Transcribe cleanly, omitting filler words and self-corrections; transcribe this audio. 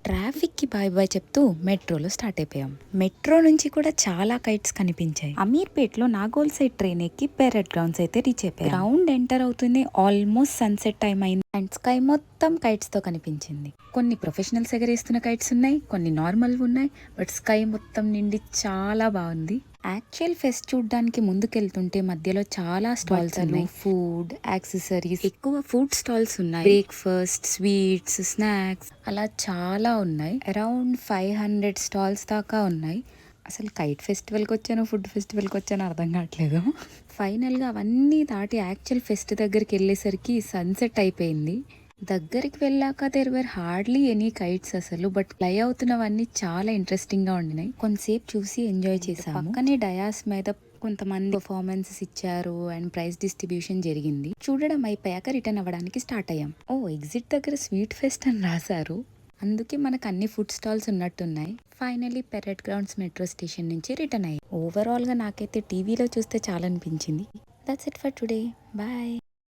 Traffic కి bye bye చెప్తూ మెట్రోలో స్టార్ట్ అయిపోయాం. మెట్రో నుంచి కూడా చాలా కైట్స్ కనిపించాయి. అమీర్పేట్ లో నాగోల్ సైడ్ ట్రైన్ ఎక్కి పెరెడ్ గ్రౌండ్స్ అయితే రీచ్ అయిపోయాం. గ్రౌండ్ ఎంటర్ అవుతుంది, ఆల్మోస్ట్ సన్సెట్ టైం అయింది అండ్ స్కై మొత్తం కైట్స్ తో కనిపించింది. కొన్ని ప్రొఫెషనల్స్ ఎగరేస్తున్న కైట్స్ ఉన్నాయి, కొన్ని నార్మల్ ఉన్నాయి, బట్ స్కై మొత్తం నిండి చాలా బాగుంది. యాక్చువల్ ఫెస్ట్ చూడడానికి ముందుకెళ్తుంటే మధ్యలో చాలా స్టాల్స్ ఉన్నాయి. ఫుడ్, యాక్సెసరీస్, ఎక్కువ ఫుడ్ స్టాల్స్ ఉన్నాయి. బ్రేక్ఫాస్ట్, స్వీట్స్, స్నాక్స్ అలా చాలా ఉన్నాయి. అరౌండ్ 500 స్టాల్స్ దాకా ఉన్నాయి. అసలు కైట్ ఫెస్టివల్కి వచ్చానో ఫుడ్ ఫెస్టివల్కి వచ్చానో అర్థం కావట్లేదు. ఫైనల్గా అవన్నీ దాటి యాక్చువల్ ఫెస్ట్ దగ్గరికి వెళ్ళేసరికి సన్సెట్ అయిపోయింది. దగ్గరికి వెళ్ళాక there were hardly any kites అసలు, బట్ ఫ్లై అవుతున్నవన్నీ చాలా ఇంట్రెస్టింగ్ గా ఉండినాయి. కొంతసేపు చూసి ఎంజాయ్ చేసాము. పక్కనే డయాస్ మీద కొంతమంది పర్ఫార్మెన్సెస్ ఇచ్చారు అండ్ ప్రైజ్ డిస్ట్రిబ్యూషన్ జరిగింది. చూడడం అయిపోయాక రిటర్న్ అవ్వడానికి స్టార్ట్ అయ్యాం. ఎగ్జిట్ దగ్గర స్వీట్ ఫెస్ట్ అని రాశారు, అందుకే మనకు అన్ని ఫుడ్ స్టాల్స్ ఉన్నట్టున్నాయి. Finally parade grounds metro station నుంచి రిటర్న్ అయ్యాం. ఓవరాల్ గా నాకైతే టీవీలో చూస్తే చాలా అనిపించింది. That's it for today. Bye.